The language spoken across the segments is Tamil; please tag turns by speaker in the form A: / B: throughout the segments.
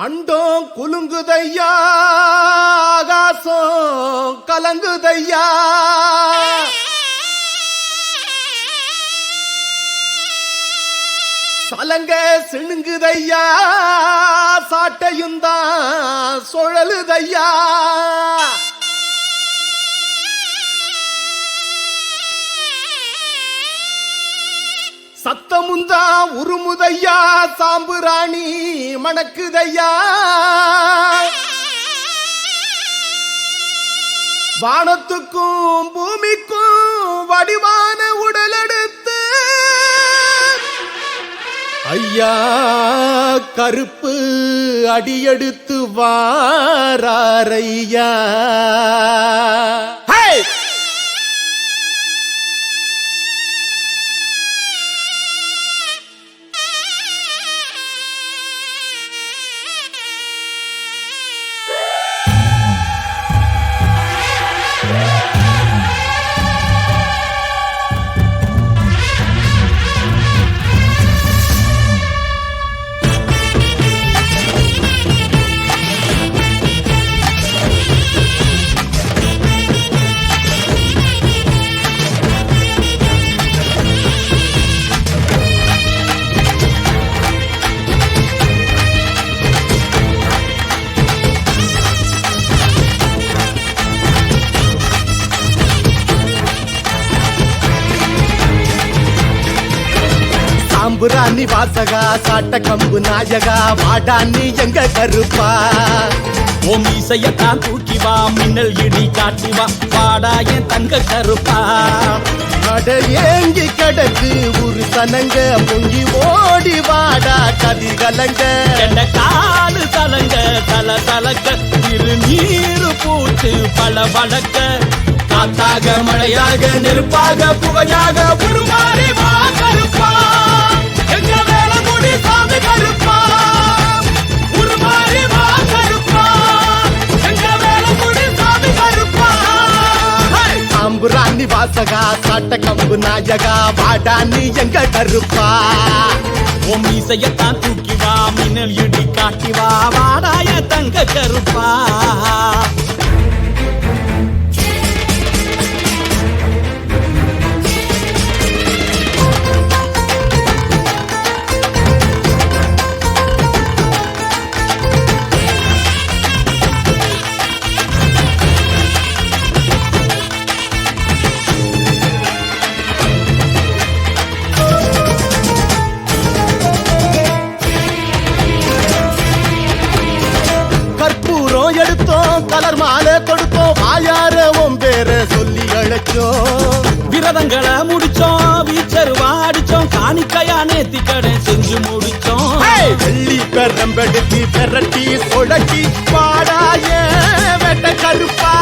A: அண்டோம் குலுங்குதையா, ஆகாசம் கலங்குதையா, சலங்க சிணுங்குதையா, சாட்டையும் தான் சுழலுதையா. சத்தமுந்தா உருமுதையா, சாம்புராணி மணக்குதையா. வானத்துக்கும் பூமிக்கும் வடிவான உடல் எடுத்து ஐயா கருப்பு அடியெடுத்து வாராரையா. சாம்புராணி வாசகா, சாட்ட கம்பு நாயகா, வாடானி எங்க கருப்பா.
B: ஓம் இசையத்தான் தூக்கி வா, மின்னல் இடி காட்டி வா, வாடா என் தங்க கருப்பா.
A: அட ஏங்கி கிடக்கு ஒரு சனங்க, பொங்கி ஓடி வாடா கதிகலங்க.
B: என்ன காலு தலங்க தல தலக்க, திருநீரு பூத்து பல வழக்க. காத்தாக மழையாக நெருப்பாக புகையாக உருமாறி வா கருப்பா. எங்க வேல முடி சாமி கருப்பா, உருமாறி வா கருப்பா. எங்க வேல முடி சாமி கருப்பா.
A: சாம்புராணி வாசகா, சாட்ட கம்பு நாயகா, வாடானி எங்க கருப்பா.
B: ஓம் இசையத்தான் தூக்கி வா, மின்னல் இடி காட்டி வா, வாடாய தங்க கருப்பா.
A: எடுத்தோம் கலர் மாலை கொடுத்தோம், வாயார உன் பேர சொல்லி அழைச்சோம்.
B: விரதங்களை முடிச்சோம், வீச்சருவா அடிச்சோம், காணிக்கையா நேத்தி கடை செஞ்சு முடிச்சோம்.
A: வெள்ளி பெரம்பெடுத்து பெரட்டி சொடட்டி பாடாய வெட்ட கருப்பா.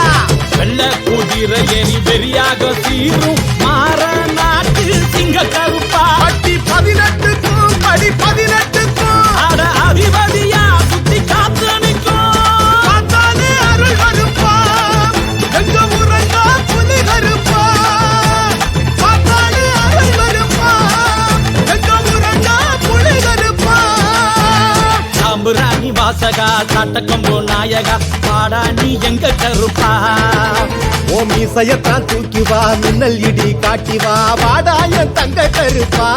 B: வெள்ள குதிரை ஏறி வெறியாக சீரும் மாற நாட்டு சிங்க கருப்பா.
A: பட்டி 18க்கும் படி 18க்கும்
B: அட அதிபதியா சுத்தி காத்து நிற்கும். சாம்புராணி வாசகா, சாட்ட கம்பு நாயகா, வாடா நீ எங்க கருப்பா.
A: ஓம் இசையத்தான் தூக்கி வா, மின்னல் இடி காட்டி வா, வாடாய தங்க கருப்பா.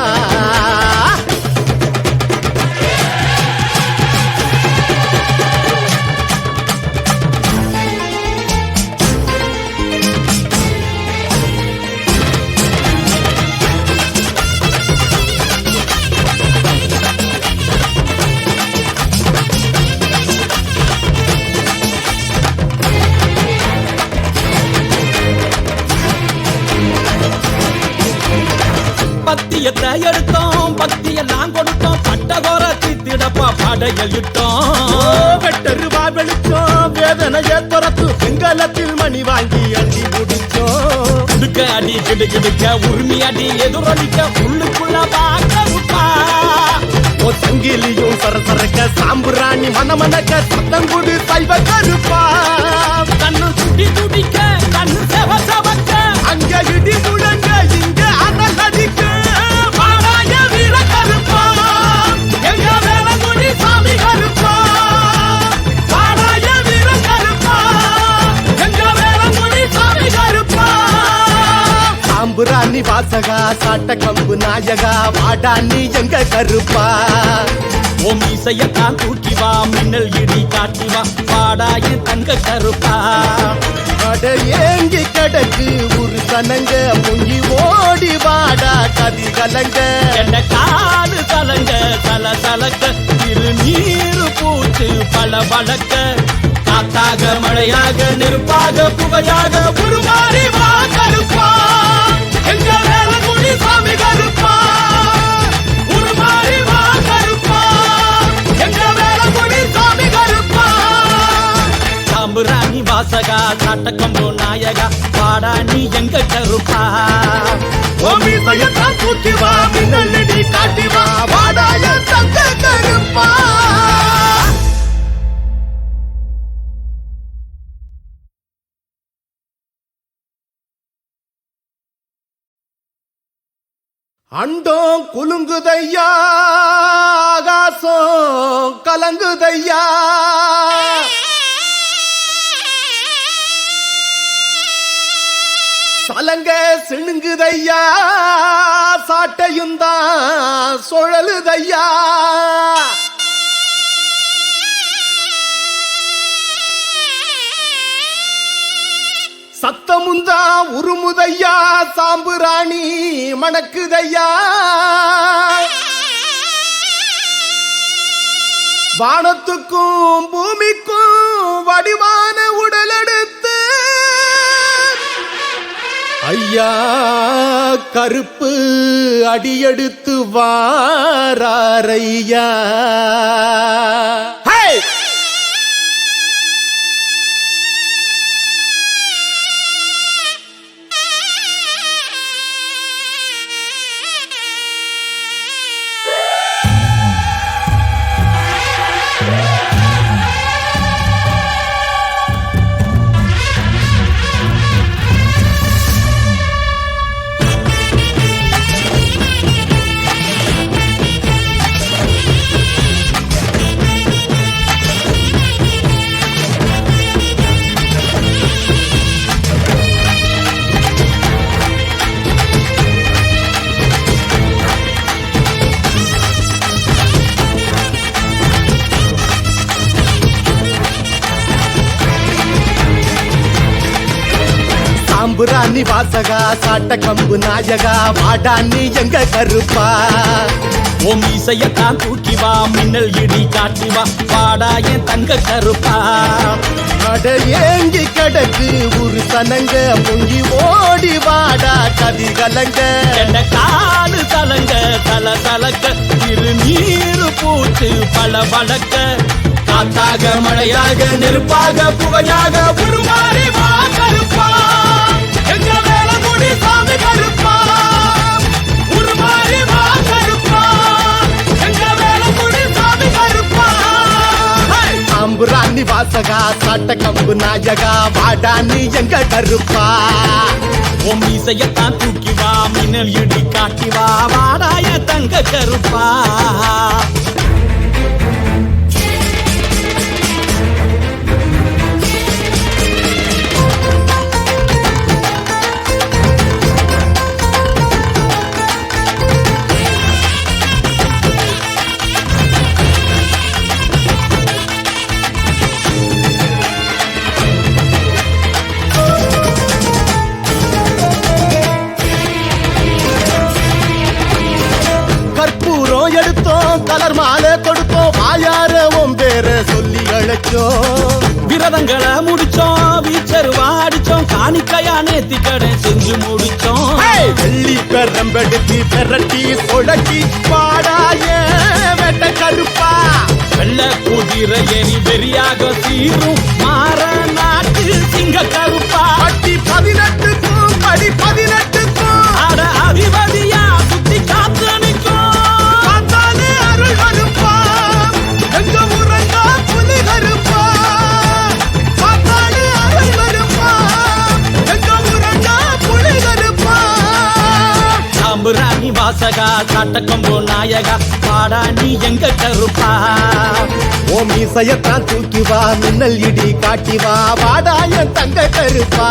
B: பத்தியத்தை எடுத்தோம், பக்தியெல்லாம் கொடுத்தோம், பட்டகோர தித்திடப்பா படைகள் இட்டோம்.
A: வெட்டருவா வெளிச்சோம், வேதனைய துரத்து வெங்கலத்தில் மணி வாங்கி அடி முடிச்சோம்.
B: கிடுக்க அடி கிடுகிடுக்க உரிமை அடி எதிரொலிக்க உள்ளுக்குள்ள பாக்கா.
A: ஓ சங்கிலியும் சரசரக்க, சாம்புராணி மனமனக்க, சத்தங்குடு சைவ கருப்பா.
B: கண்ணு சுட்டி துடிக்க, கண்ணு செவ செவக்க,
A: அங்க இடி முழங்க, இங்க அனல் அடிக்க.
B: வாடாய வீர கருப்பா, எங்க வேல முடி சாமி கருப்பா.
A: சாம்பிராணி வாசகா சாட்ட கம்பு நாயகா வாடா நீ எங்க கருப்பா
B: உன் மீசையத்தான் தூக்கி வா மின்னல் இடி காட்டி வா வாடா என் தங்க கருப்பா
A: அட ஏங்கி கடக்கு ஒரு சனங்க முங்கி ஓடி வாடா கதி கலங்க
B: என்ற காடு கலங்க தல தலக்க இரு நீரு பூச்சு பல வழக்க காத்தாக மழையாக நெருப்பாக புகையாக உருமாறி வா கருப்பா எங்க வேலங்குடி சாமி கருப்பா உருமாறி வா கருப்பா எங்க வேலங்குடி சாமி கருப்பா சாம்புராணி வாசகா சாட்டக்கம்போ நாயகா வாடா நீ எங்க கருப்பா
A: ஓமி சையத்தா தூக்கி வா மின்னலடி காட்டி வா வாடா என் தங்க கருப்பா அண்டோம் குலுங்குதையா ஆகாசம் கலங்குதையா சலங்க சிணுங்குதையா சாட்டையுந்தான் சுழலுதையா சத்தமுந்தா உருமுதையா சாம்புராணி மணக்குதையா வானத்துக்கும் பூமிக்கும் வடிவான உடலெடுத்து ஐயா கருப்பு அடியெடுத்து வாராரையா சாம்புராணி வாசகா சாட்ட கம்பு நாயகா வாடா நீ எங்க கருப்பா
B: உன் மீசையத்தான் தூக்கி வா மின்னல் இடி காட்டி வா வாடா என் தங்க கருப்பா
A: அட ஏங்கி கடக்கு ஒரு சனங்க முங்கி ஓடி வாடா கதி கலங்க
B: என்ற காடு கலங்க தல தலக்க இரு நீரு பூச்சு பல வழக்க காத்தாக மழையாக நெருப்பாக புகையாக உருமாறி வா கருப்பா எங்க வேலங்குடி சாமி கருப்பா உருமாறி வா கருப்பா எங்க வேலங்குடி சாமி கருப்பா
A: சாம்புராணி வாசகா சாட்ட கம்பு நாயகா வாடா நீ எங்க கருப்பா
B: உன் மீசையத்தான் தூக்கி வா மின்னல் இடி காட்டி வா வாடா என் தங்க கருப்பா
A: கற்பூரம் எடுத்தோம் கலர் மாலை கொடுத்தோம் வாயார உன் பேர சொல்லி அழைச்சோம்
B: விரதங்களை முடிச்சோம் வீச்சரு வாடிச்சோம் காணிக்கையா நேத்தி கடை செஞ்சு முடிச்சோம்
A: வெள்ளி பெரம்பெடுத்தி பெரட்டி சொடக்கி வாடாய வெட்ட கருப்பா
B: வெள்ள குதிரை எரி வெறியாக சீரும் மாற நாட்டு சிங்க கருப்பா
A: பட்டி 18க்கும் படி 18க்கும்
B: அட அதிபதியா சுத்தி காத்து நிற்கும்
A: பார்த்தாலே அருள் கருப்பா எங்க ஊரங்க புலி கருப்பா பார்த்தாலே அருள் கருப்பா எங்க ஊரங்க புலி கருப்பா
B: சாம்புராணி வாசகா சாட்டக்கம்போ நாயகா வாடா நீ எங்க கருப்பா
A: ஓ மீசையத்தான் தூக்கி வா மின்னல் இடி காட்டி வா வாடா என் தங்க கருப்பா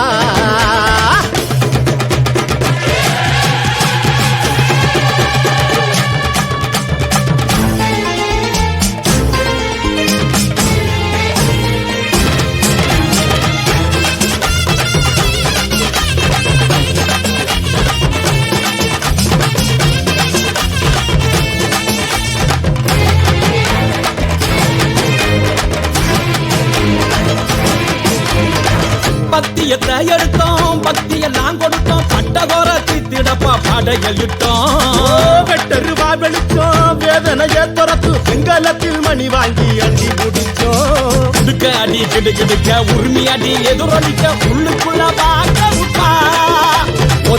B: புண்ணியத்தை எடுத்தோம் பக்தியெல்லாம் கொடுத்தோம் பட்டதோர தித்திடப்பா படையலிட்டோம்
A: வெட்டருவா வெளிச்சோம் வேதனைய துரத்து வெங்கலத்தில் மணி வாங்கி அடி முடிச்சோம்
B: கிடுக்க அடி கிடுக்கிடுக்க உரிமை அடி எதிரொலிக்க உள்ளுக்குள்ள வாக்கருப்பா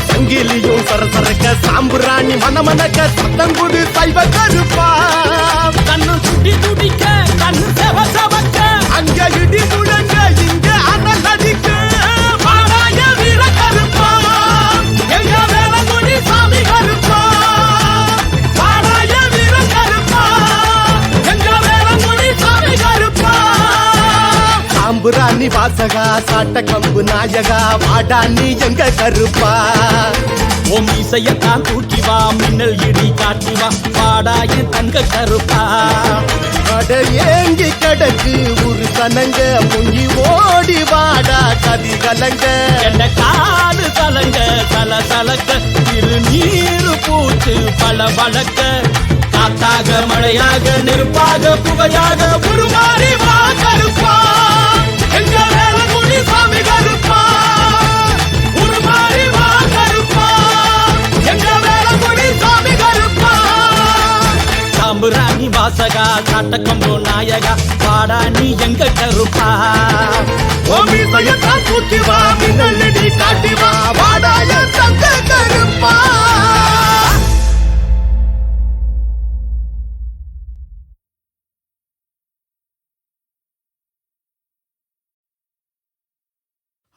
A: சங்கிலியும் சரசரக்க சாம்புராணி மனமனக்க சத்தங்குடு சைவ கருப்பா
B: கண்ணு துடி துடிக்க கண்ணு செவ செவக்க
A: அங்க இடி முழங்க இங்க அனல் அடிக்க
B: வாடாய வீர கருப்பா எங்க வேலங்குடி சாமி கருப்பா வாடாய வீர கருப்பா எங்க வேலங்குடி சாமி கருப்பா
A: சாம்புராணி வாசகா சாட்ட கம்பு நாயகா வாடா நீ எங்க கருப்பா
B: உன் இசையத்தான் தூக்கி வா மின்னல் இடி காட்டி வா வாடாய தங்க கருப்பா
A: அட ஏங்கி கடக்கு ஒரு சனங்க பொங்கி ஓடி வாடா கதி கலங்க
B: என்ன காடு கலங்க தல தலக்க திரு நீரு பூத்து பல வழக்க காத்தாக மழையாக நெருப்பாக புகையாக உருமாறி வா கருப்பா எங்க வேலங்குடி சாமி கருப்பா உருமாறி வா கருப்பா எங்க வேலங்குடி சாமி கருப்பா சாம்புராணி வாசகா காட்டக்கம்போ நாயகா பாடா நீ எங்க கருப்பா
A: ஓமி சயத்தான் தூக்கி வா மின்னலடி காட்டி வா வாடாய தங்க கருப்பா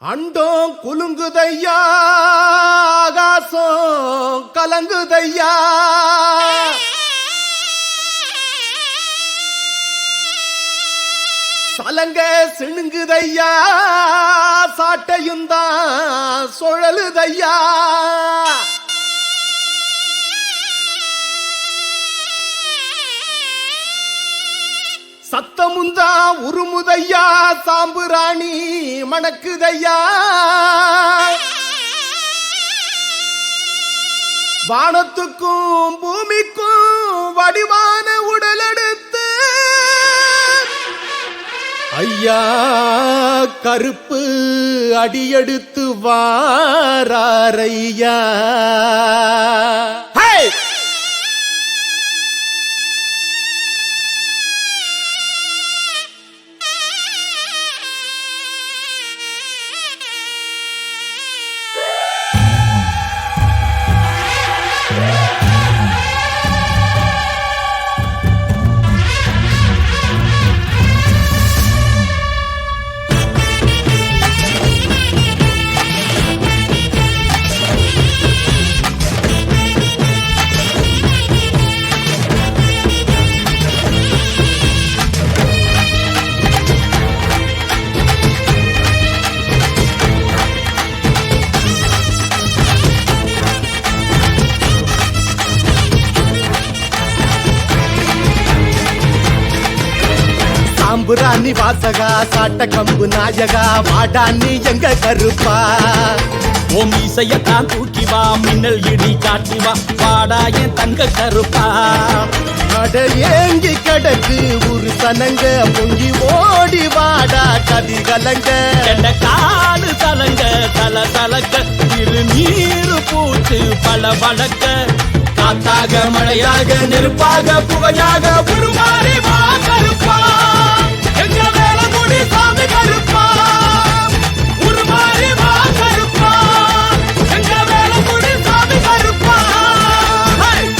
A: அண்டோம் குலுங்குதையா ஆகாசம் கலங்குதையா சலங்க சிணுங்குதையா சாட்டையும் தான் சுழலுதையா சத்தமுந்தா உருமுதையா சாம்புராணி மணக்குதையா வானத்துக்கும் பூமிக்கும் வடிவான உடலெடுத்து ஐயா கருப்பு அடியெடுத்து வாராரையா சாம்புராணி வாசகா சாட்ட கம்பு நாயகா வாடா நீ எங்க கருப்பா
B: உன் இசையத்தான் தூக்கி வா மின்னல் இடி காட்டி வா வாடாய தங்க கருப்பா
A: அட ஏங்கி கடக்கு ஒரு சனங்க பொங்கி ஓடி வாடா கதி கலங்க
B: என்ன காடு கலங்க தல தலக்க திரு நீரு பூத்து பல வழக்க காத்தாக மழையாக நெருப்பாக புகையாக உருமாறி வா கருப்பா எங்க வேலங்குடி சாமி கருப்பா உருமாறி வா கருப்பா எங்க வேலங்குடி சாமி கருப்பா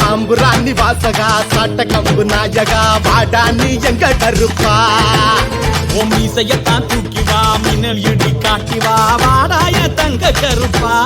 A: சாம்புராணி வாசகா சாட்ட கம்பு நாயகா வாடா நீ எங்க கருப்பா
B: உன் இசையத்தான் தூக்கி வா மின்னல் இடி காட்டி வா வாடாய தங்க கருப்பா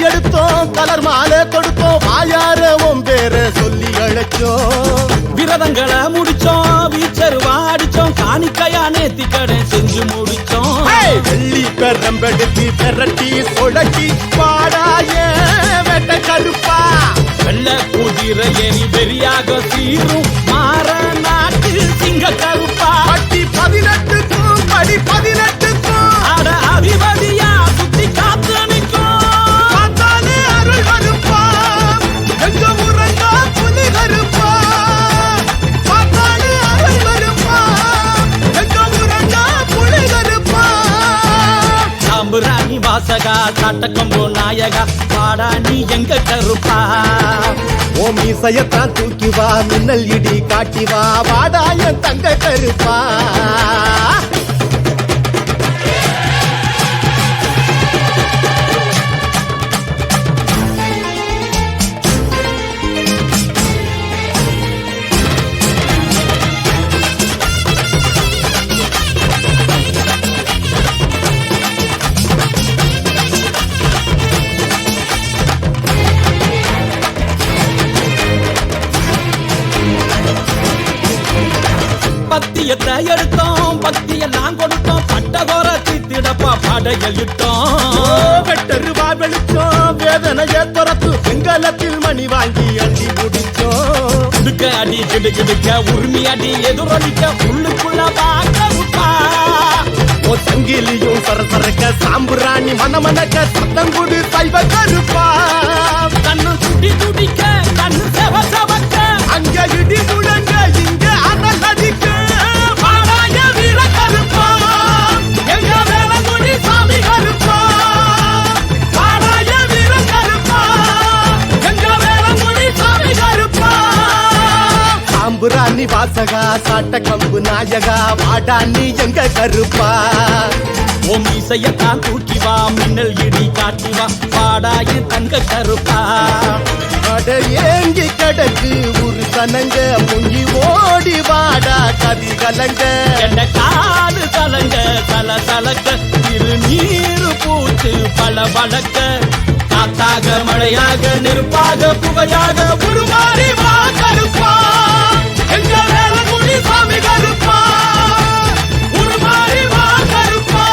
A: எடுத்தோம் கலர் மாலை கொடுத்தோம் வாயார உன் பேர சொல்லி அழைச்சோம்
B: விரதங்களை முடிச்சோம் வீச்சருவா அடிச்சோம் காணிக்கையா நேத்தி கடை செஞ்சு முடிச்சோம்
A: வெள்ளி பெற வெம்பெடுத்து பெரட்டி சொடக்கி பாடாய வெட்ட கருப்பா
B: வெள்ள குதிரை ஏறி வெறியாக சீரும் மாற நாட்டு சிங்க கருப்பா
A: பட்டி 18க்கும் படி 18க்கும்
B: அட அதிபதியா சுத்தி காத்து நிற்கும்
A: பார்த்தாலே அருள் கருப்பா எங்க உறங்கா புலி கருப்பா பார்த்தாலே அருள் கருப்பா எங்க உறங்கா புலி கருப்பா
B: சாம்புராணி வாசகா சாட்டக்கம்போ நாயகா பாடா நீ எங்க கருப்பா
A: ஓ மீசையத்தான் தூக்கி வா மின்னல் இடி காட்டி வா வாடாய தங்க கருப்பா
B: பத்தியத்தை எடுத்தோம் பக்தியெல்லாம் கொடுத்தோம் பட்டகோர திடப்பா படையிட்டோம்
A: வெட்டருவா வெளிச்சோம் வேதனைய துரத்து வெங்கலத்தில் மணி வாங்கி அள்ளி முடிச்சோம்
B: கிடுக்க அடி கிடுக்கிடுக்க உரிமை அடி எதிரொலிக்க உள்ளுக்குள்ள பாக்கா
A: ஓ சங்கிலியும் சரசரக்க சாம்புராணி மனமனக்க சத்தங்குடு சைவ கருப்பா
B: கண்ணு துடி துடிக்க கண்ணு செவ செவக்க
A: அங்க இடி முழங்க இங்க அனல் அடிக்க
B: பாடாய வீர கருப்பா எங்க வேலங்குடி சாமி கருப்பா பாடாய வீர கருப்பா எங்க வேலங்குடி சாமி கருப்பா
A: சாம்புராணி வாசகா சாட்ட கம்பு நாயகா வாடா நீ எங்க கருப்பா
B: ஓம் இசையத்தான் தூக்கி வா மின்னல் இடி காட்டி வா பாடாய தங்க கருப்பா
A: அட ஏங்கி கடக்கு ஒரு சனங்க முங்கி ஓடி வாடா கதி கலங்க
B: என்ன காடு கலங்க தல தலக்க திருநீரு பூச்சு பல வழக்க காத்தாக மழையாக நெருப்பாக புகையாக உருமாறி வா கருப்பா எங்க வேலங்குடி சாமி கருப்பா உருமாறி வா கருப்பா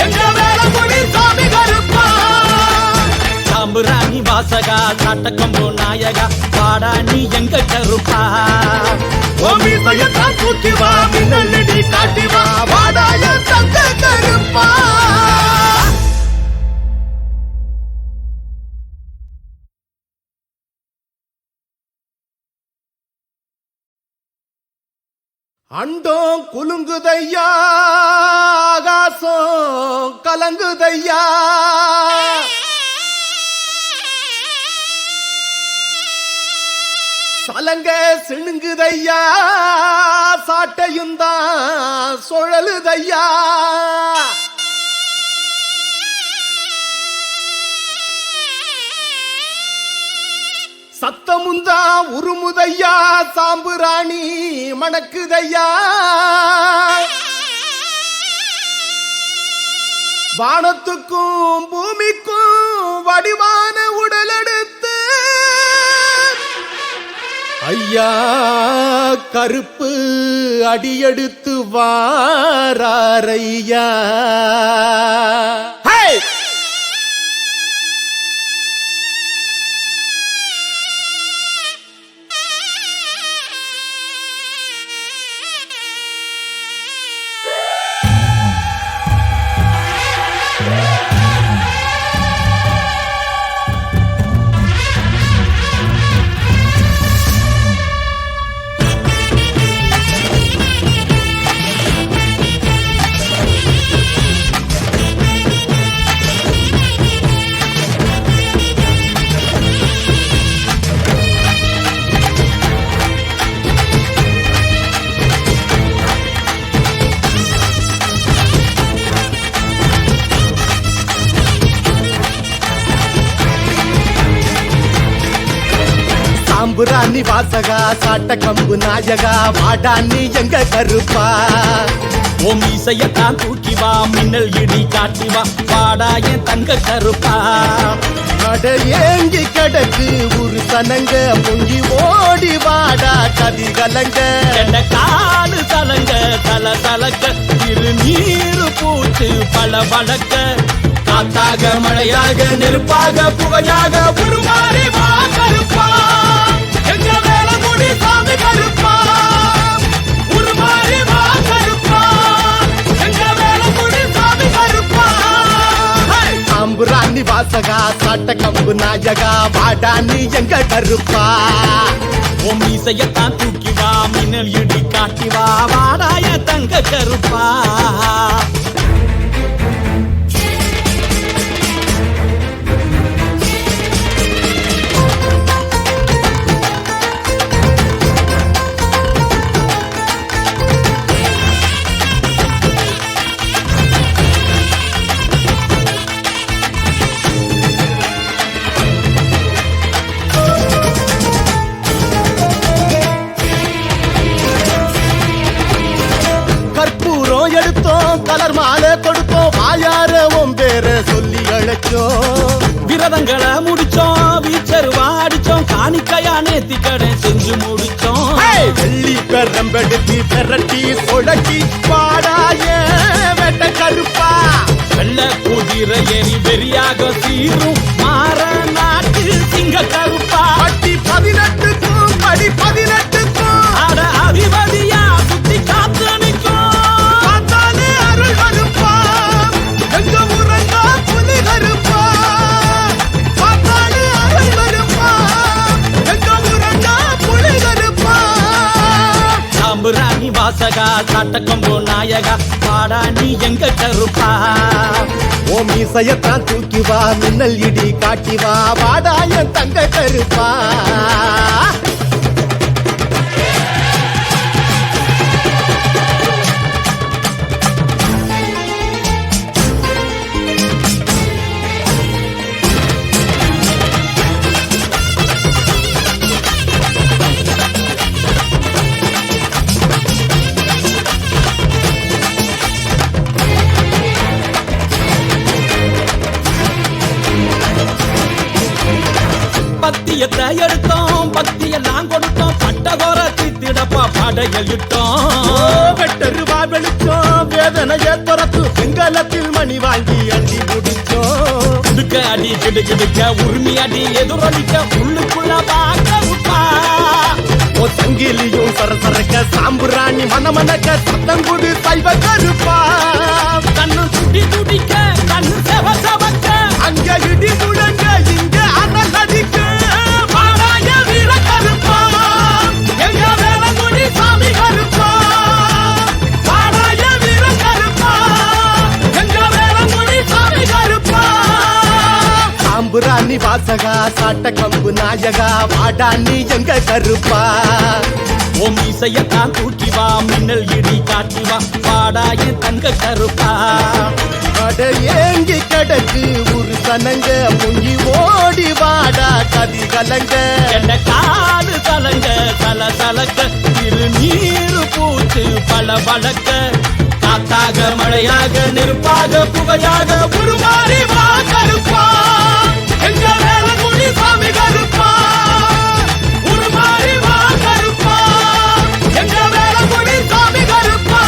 B: எங்க வேலங்குடி சாமி கருப்பா சாம்புராணி வாசகா சாட்டக்கம்போ நாயகா பாடா நீ எங்க கருப்பா
A: ஓ மீசையத்தான் தூக்கி வா மின்னல் இடி காட்டி வா வாடாய தங்க கருப்பா அண்டோம் குலுங்குதையா ஆகாசம் கலங்குதையா சலங்க சிணுங்குதையா சாட்டையும் தான் சுழலுதையா சத்தமுந்தா உருமுதையா சாம்புராணி மணக்குதையா வானத்துக்கும் பூமிக்கும் வடிவான உடலெடுத்து ஐயா கருப்பு அடியெடுத்து வாராரையா சாம்புராணி வாசகா சாட்ட கம்பு நாயகா வாடா நீ எங்க கருப்பா
B: ஓம் இசையத்தான் தூக்கி வா மின்னல் இடி காட்டி வா பாடா என் தங்க கருப்பா
A: அட ஏங்கி கடக்கு ஒரு சனங்க முங்கி ஓடி வாடா கதி கலங்க
B: என்ன காடு தலங்க தல தலக்க திருநீரு பூச்சி பூச்சு பல வழக்க காத்தாக மழையாக நெருப்பாக புகையாக உருமாறி வா கருப்பா எங்க வேல முடி சாமி கருப்பா உருமாறி வா கருப்பா எங்க வேல முடி சாமி கருப்பா
A: சாம்புராணி வாசகா சாட்ட கம்பு நாயகா வாடா நீ எங்க கருப்பா
B: உன் மீசையத்தான் தூக்கி வா மின்னல் இடி காட்டி வா வாடாய தங்க கருப்பா
A: கற்பூரம் எடுத்தோம் கலர் மாலை கொடுத்தோம் வாயார உன் பேர சொல்லி அழைச்சோம்
B: விரதங்களை முடிச்சோம் வீச்சருவா அடிச்சோம் காணிக்கையா நேத்தி கடை செஞ்சு முடிச்சோம்
A: வெள்ளி பெரம்பெடுத்து பெரட்டி சொடட்டி பாடாய வெட்ட கருப்பா
B: வெள்ள குதிரை எரி வெறியாக சீரும் மாற நாட்டு சிங்க கருப்பா
A: பட்டி 18க்கும் படி 18க்கும்
B: அட அதிபதியா சுத்தி காத்து நிற்கும்
A: பார்த்தாலே அருள் கருப்பா எங்க ஊரங்கா புலி கருப்பா பார்த்தாலே அருள் கருப்பா எங்க ஊரங்கா புலி கருப்பா
B: சாம்புராணி வாசகா சாட்டக்கம்போ நாயகா பாடா நீ எங்க கருப்பா
A: ஓ மீசையத்தான் தூக்கி வா மின்னல் இடி காட்டி வா வாடா என் தங்க கருப்பா
B: பத்தியத்தை எடுத்தோம் பக்தியெல்லாம் கொடுத்தோம் பட்டகோர தித்திடப்பா படையலிட்டோம்
A: வெட்டருவா வெளிச்சோம் வேதனைய துரத்து செங்கலத்தில் மணி வாங்கி அடி முடிச்சோம்
B: கிடுக்க அடி கிடுக்கிடுக்க உரிமை அடி எதிரொலிக்க உள்ளுக்குள்ள பாக்கருப்பா
A: ஓ சங்கிலியும் சரசரக்க சாம்புராணி மனமனக்க சத்தம் குடு சைவ கருப்பா
B: கண்ணு துடி துடிக்க கண்ணு செவ செவக்க
A: அங்க இடி முழங்க இங்க அனல் அடிக்க
B: பாடாய வீர கருப்பா எங்க வேல முடி சாமி கருப்பா பாடாய வீர கருப்பா எங்க வேல முடி சாமி கருப்பா
A: சாம்புராணி வாசகா சாட்ட கம்பு நாயகா வாடா நீ எங்க கருப்பா
B: உன் மீசையத்தான் தூக்கி வா மின்னல் இடி காட்டி வா பாடாய தங்க கருப்பா
A: அட ஏங்கி கிடக்கு ஒரு சனங்க முங்கி ஓடி வாடா கதி கலங்க
B: என்ன காடு கலங்க கல கலக்க இரு நீரு பூச்சு பல வழக்க காத்தாக மழையாக நெருப்பாக புகையாக உருமாறி வா கருப்பா எங்க வேல முடி சாமி கருப்பா உருமாறி வா கருப்பா எங்க வேல முடி சாமி கருப்பா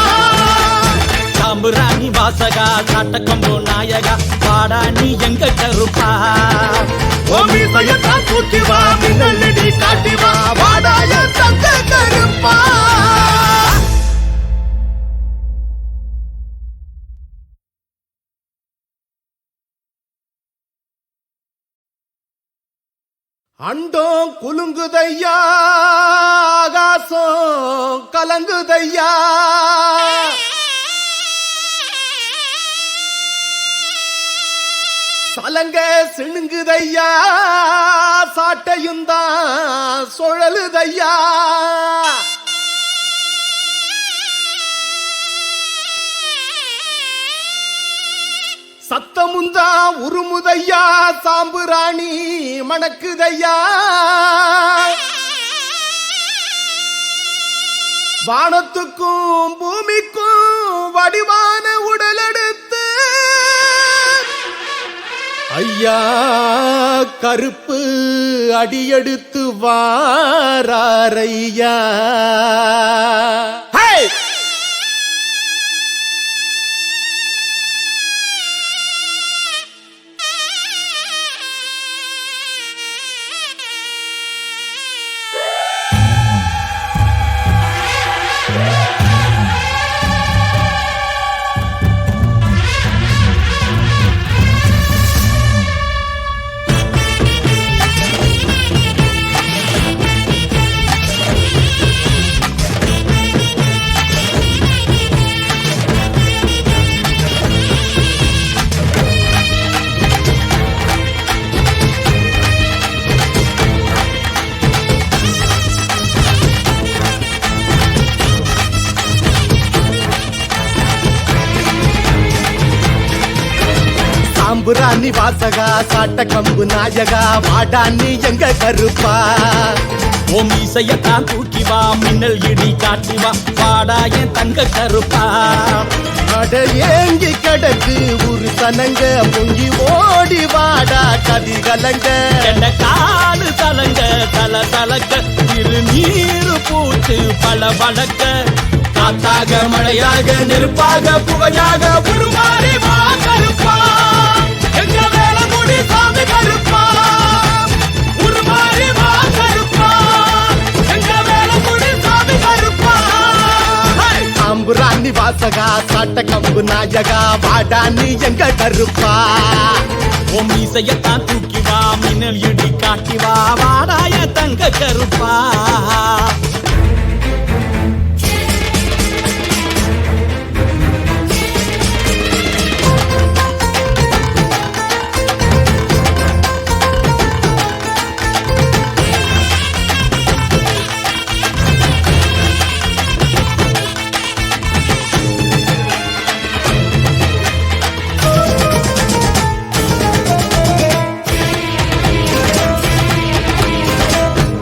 B: சாம்புராணி வாசகா சாட்டக்கம்போ நாயகா பாடா நீ எங்க கருப்பா
A: ஓ மீசையத்தான் தூக்கி வா மின்னல் இடி காட்டி வா வாடா என் தங்க கருப்பா அண்டோம் குலுங்குதையா ஆகாசம் கலங்குதையா சலங்க சிணுங்குதையா சாட்டையுந்தான் சுழலுதையா சத்தமுந்தா உருமுதையா சாம்புராணி மணக்குதையா வானத்துக்கும் பூமிக்கும் வடிவான உடலெடுத்து ஐயா கருப்பு அடியெடுத்து வாராரையா. சாம்புராணி வாசகா சாட்ட கம்பு நாயகா வாடா நீ எங்க கருப்பா
B: ஓ மீசையத்தான் தூக்கி வா மின்னல் இடி காட்டி வா வாடா என் தங்க கருப்பா
A: அட ஏங்கி கிடக்கு ஒரு சனங்க பொங்கி ஓடி வாடா கதி கலங்க
B: என்ற காலு தலங்க தல தலக்க இரு நீரு பூத்து பல வழக்க காத்தாக மழையாக நெருப்பாக புகையாக உருமாறி வா கருப்பா எங்க வேலை முடி சாமி கருப்பா உருமாறி வா கருப்பா எங்க வேலை முடி சாமி கருப்பா
A: சாம்புராணி வாசகா சாட்ட கம்பு நாயகா வாடா நீ எங்க கருப்பா
B: ஓ மீசையத்தான் தூக்கி வா மின்னல் இடி காட்டி வா வாடாய தங்க கருப்பா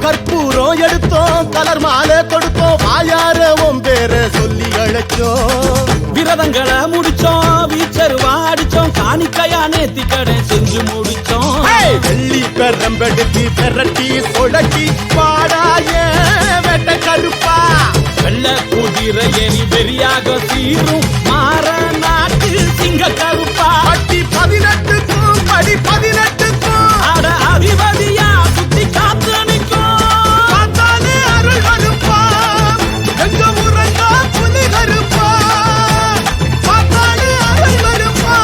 A: கற்பூரம் எடுத்தோம் கலர் மாலை கொடுத்தோம் வாயார உன் பேர சொல்லி அழைச்சோம்
B: விரதங்களை முடிச்சோம் வீச்சருவா அடிச்சோம் காணிக்கையா நேத்தி கடை செஞ்சு முடிச்சோம்
A: வெள்ளி பெரம்பெடுத்து பெரட்டி சொடக்கி வாடாய வெட்ட கருப்பா
B: வெள்ள குதிரை எரி வெறியாக சீரும் மாற நாட்டு சிங்க கருப்பா
A: பட்டி 18க்கும் படி 18க்கும்
B: அட அதிபதியா சுத்தி காத்து நிற்கும்
A: பார்த்தாலே அருள் கருப்பா எங்க முரங்கா புலி கருப்பா பார்த்தாலே அருள் கருப்பா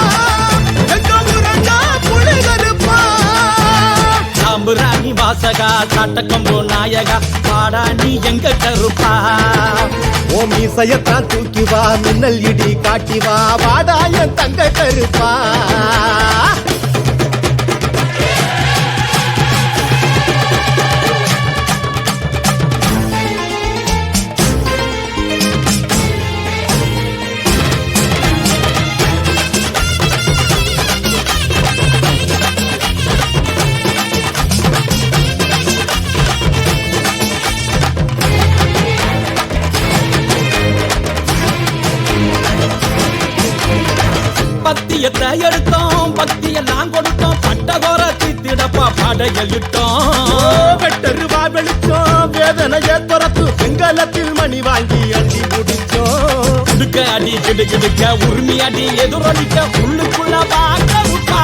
A: எங்க முரங்கா புலி கருப்பா
B: சாம்புராணி வாசகா சாட்டக்கம்போ நாயகா பாடா நீ எங்க கருப்பா
A: ஓ மீசையத்தான் தூக்கி வா மின்னல் இடி காட்டி வா வாடாய தங்க கருப்பா
B: பத்தியத்தை எடுத்தோம் பத்தியெல்லாம் கொடுத்தோம் பட்டதோர தித்திடப்பா படையலிட்டோம்
A: வெட்டருவா வெளிச்சோம் வேதனைய துரத்து வெங்கலத்தில் மணி வாங்கி அடி முடிச்சோம்
B: கிடுக்க அடி கிடுக்கிடுக்க உரிமை அடி எதிரொலிக்க உள்ளுக்குள்ள வாக்கருப்பா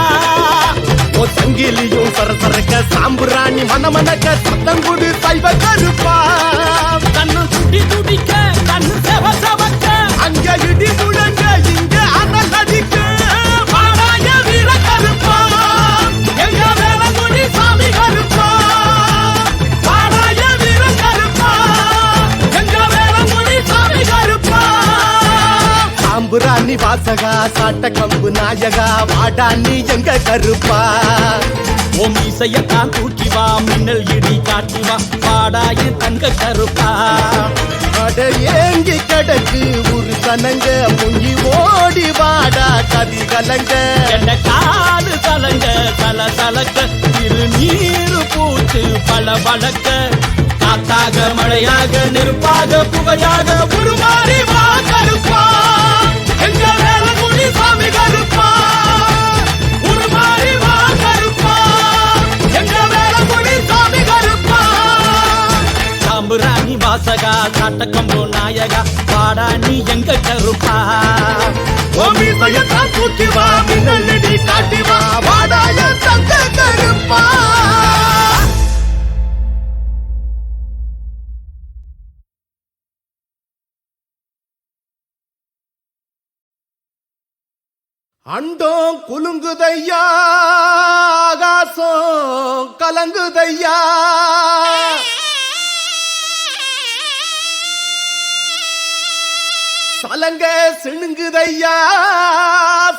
A: ஓ சங்கிலியும் சரசரக்க சாம்புராணி மனமனக்க சத்தம் கொடு சைவ கருப்பா
B: கண்ணு துடி துடிக்க கண்ணு செவ செவக்க
A: அங்க இடி முழங்க இங்க அனல் அடிக்க
B: வாடாய வீர கருப்பா எங்க வேலை முடி சாமி கருப்பா வாடாய வீர கருப்பா எங்க வேலை முடி சாமி கருப்பா
A: சாம்புராணி வாசகா சாட்ட கம்பு நாயகா வாடா நீ எங்க கருப்பா
B: ஓ மீசையத்தான் தூக்கி வா மின்னல் இடி காட்டி வா வாடாய தங்க கருப்பா
A: அட ஏங்கி கிடக்கு ஒரு சனங்க பொங்கி ஓடி வாடா கதி கலங்க
B: என்ற காலு தலங்க தல தலக்க இரு நீரு பூத்து பல வழக்க காத்தாக மழையாக நெருப்பாக புகையாக உருமாறி வா கருப்பா எங்க வேலை முடி சாமி கருப்பா உருமாறி வா கருப்பா எங்க வேலை முடி சாமி கருப்பா சாம்புராணி வாசகா சாட்டக்கம்போ நாயகா பாடா நீ எங்க கருப்பா
A: ஓ மீசையத்தான் தூக்கி வா மின்னல் இடி காட்டி வா வாடாய தங்க கருப்பா அண்டோம் குலுங்குதையா ஆகாசம் கலங்குதையா சலங்க சிணுங்குதையா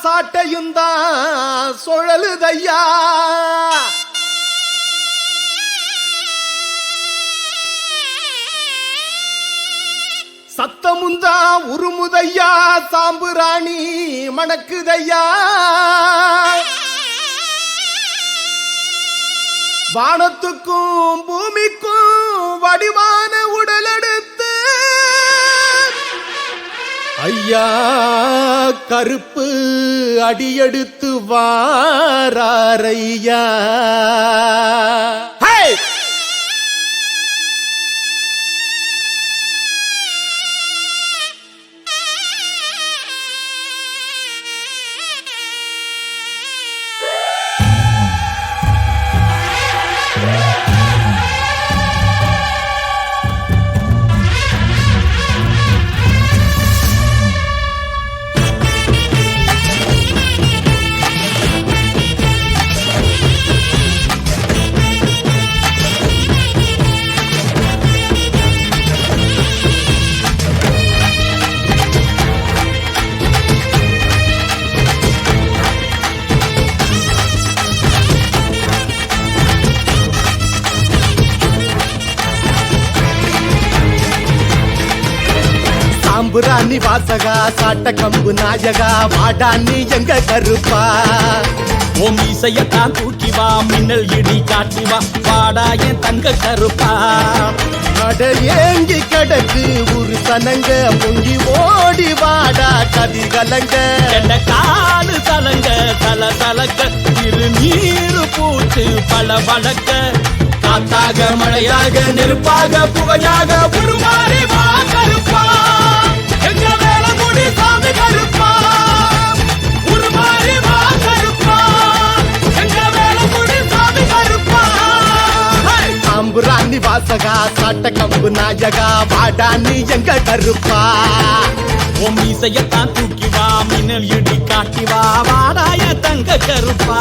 A: சாட்டையும் தான் சுழலுதையா சத்தமுந்தா உருமுதையா சாம்புராணி மணக்குதையா வானத்துக்கும் பூமிக்கும் வடிவான உடலெடுத்து ஐயா கருப்பு அடியெடுத்து வாராரையா. சாம்புராணி வாசகா சாட்ட கம்பு நாயகா வாடானி எங்க கருப்பா.
B: உன் மீசையத்தான் தூக்கி வா மின்னல் இடி காட்டி வா வாடா என் தங்க கருப்பா.
A: அட ஏங்கி கிடக்கு ஒரு சனங்க பொங்கி ஓடி வாடா கதி கலங்க.
B: என்ற காலு தலங்க தல தலக்க இரு நீரு பூத்து பல வழக்க காத்தாக மழையாக நெருப்பாக புகையாக உருமாறி வா கருப்பா. எங்க வேலை முடி சாமி கருப்பா உருமாறி வா கருப்பா. எங்க வேலை முடி சாமி கருப்பா.
A: சாம்புராணி வாசகா சாட்ட கம்பு நாயகா வாடானி எங்க கருப்பா.
B: உன் மீசையத்தான் தூக்கி வா மின்னல் இடி காட்டி வா வாடாய தங்க கருப்பா.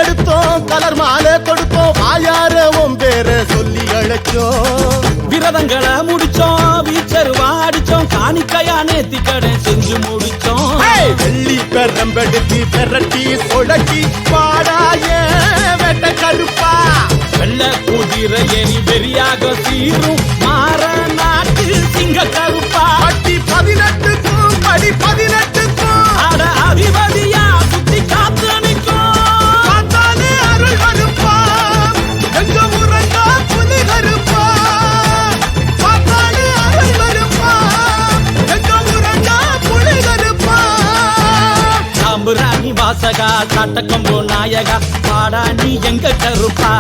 A: எடுத்தோம் கலர் மாலை கொடுத்தோம் வாயார உன் பேர சொல்லி அழைச்சோம்.
B: விரதங்களை முடிச்சோம் வீச்சருவா அடிச்சோம் காணிக்கையா நேத்தி கடை செஞ்சு முடிச்சோம்.
A: வெள்ளி பெரம்பெடுத்து பெரட்டி சொடக்கி பாடாய வெட்ட கருப்பா.
B: வெள்ள குதிரை எரி வெறியாக சீரும் மாற நாட்டு சிங்க கருப்பா.
A: பட்டி 18க்கும் படி 18க்கும்
B: அட அதிபதியா சுத்தி காத்து நிற்கும்
A: அருள் கருப்பா. எங்க உறங்கா புலி கருப்பா பார்த்தாலே அருள் கருப்பா. எங்க உறங்கா புலி கருப்பா.
B: சாம்புராணி வாசகா சாட்டக்கம்போ நாயகா பாடா நீ எங்க கருப்பா.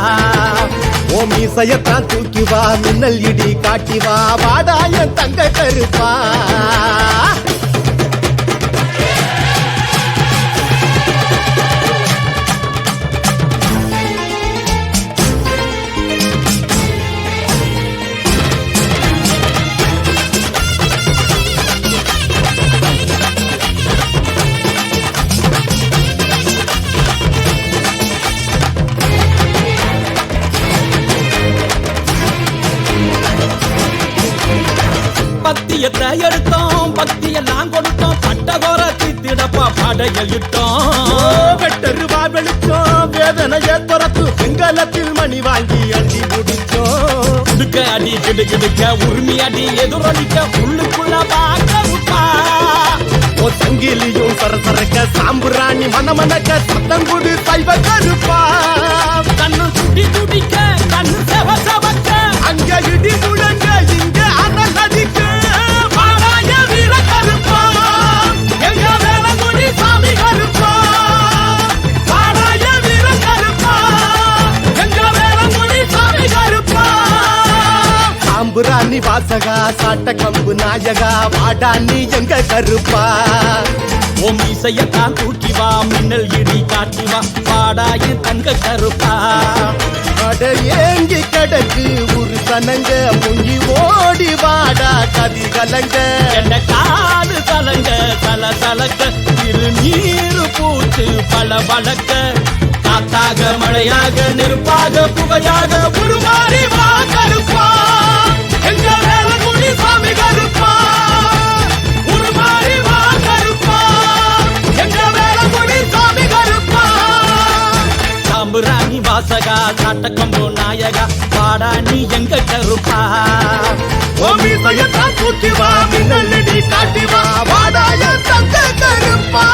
A: ஓ மீசையத்தான் தூக்கி வா மின்னல் இடி காட்டி வா வாடாய தங்க கருப்பா.
B: பத்தியத்தை எடுத்தோம் பக்தியெல்லாம் கொடுத்தோம் பட்டகோர தித்திடப்பா படைகள் இட்டோம்.
A: வெட்டருவா வெளிச்சோம் வேதனைய துரத்து செங்கலத்தில் மணி வாங்கி அடி முடிச்சோம்.
B: கிடுக்க அடி கிடுக்கிடுக்க உரிமை அடி எதிரொலிக்க உள்ளுக்குள்ள பாக்கருப்பா.
A: ஓ சங்கிலியும் சரசரக்க சாம்புராணி மனமனக்க சத்தங்குடு சைவ கருப்பா.
B: கண்ணு துடி துடிக்க கண்ணு செவ செவக்க
A: அங்க இடி முழங்க இங்க அனல் அடிக்க
B: பாடாய வீர கருப்பா. எங்க வேலை முடி சாமி கருப்பா பாடாய வீர கருப்பா. எங்க வேலை முடி சாமி கருப்பா.
A: சாம்புராணி வாசகா சாட்ட கம்பு நாயகா வாடானி எங்க கருப்பா.
B: உன் மீசையத்தான் தூக்கி வா மின்னல் இடி காட்டி வா பாடாய தங்க கருப்பா.
A: அட ஏங்கி கிடக்கு ஒரு சனங்க பொங்கி ஓடி வாடா கதி கலங்க.
B: என்ற காலு தலங்க தல தலக்க இரு நீரு பூத்து பல வழக்க காத்தாக மழையாக நெருப்பாக புகையாக உருமாறி வா கருப்பா எங்க வேலங்குடி சாமி கருப்பா உருமாறி வா கருப்பா எங்க வேலங்குடி சாமி கருப்பா சாம்புராணி வாசகா காட்டக்கம்போ நாயகா வாடா நீ எங்க கருப்பா
A: மீசையத்தான் தூக்கி வா மின்னல் இடி காட்டி வா வாடாய தங்க கருப்பா.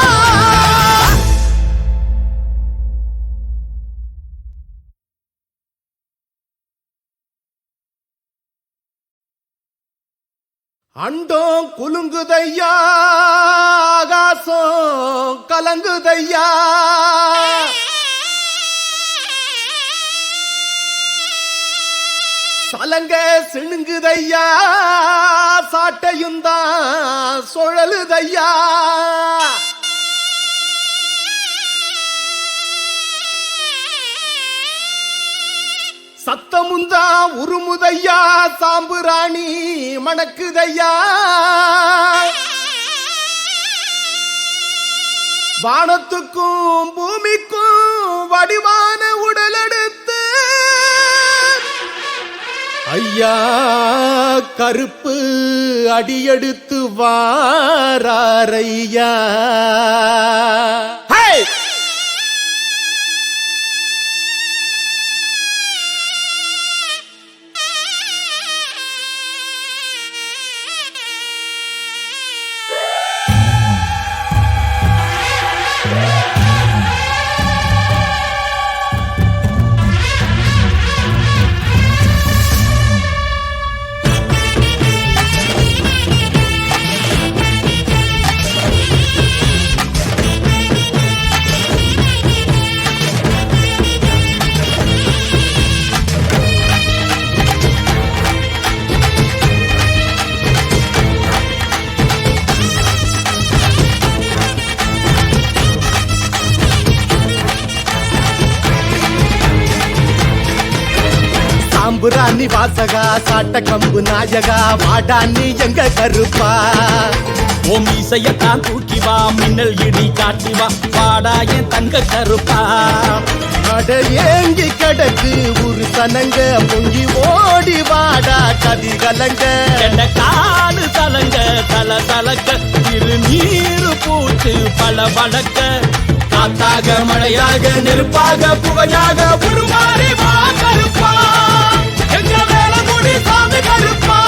A: அண்டோம் குலுங்குதையா ஆகாசம் கலங்குதையா சலங்க சிணுங்குதையா சாட்டையுந்தான் சுழலுதையா சத்தமுந்தா உருமுதையா சாம்புராணி மணக்குதையா வானத்துக்கும் பூமிக்கும் வடிவான உடலெடுத்து ஐயா கருப்பு அடியெடுத்து வாராரையா. சாம்புராணி வாசகா சாட்ட கம்பு நாயகா வாடா நீ எங்க கருப்பா
B: ஓ மீசையத்தான் தூக்கி வா மின்னல் இடி காட்டி வா வாடா என் தங்க கருப்பா
A: அட ஏங்கி கிடக்கு ஒரு சனங்க பொங்கி ஓடி வாடா கதி கலங்க
B: என்ற காலு தலங்க தல தலக்க திருநீரு பூச்சு பல வழக்க காத்தாக மழையாக நெருப்பாக புகையாக உருமாறி வா கருப்பா எங்க வேலங்குடி சாமி கருப்பா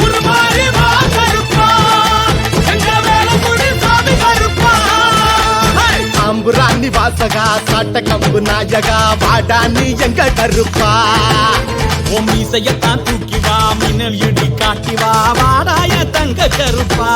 B: உருமாறி வா கருப்பா எங்க வேலங்குடி சாமி கருப்பா
A: சாம்புராணி வாசகா சாட்ட கம்பு நாயகா வாடா நீ எங்க கருப்பா
B: ஓ மீசையத்தான் தூக்கி வா மின்னல் இடி காட்டி வா வாடாய தங்க கருப்பா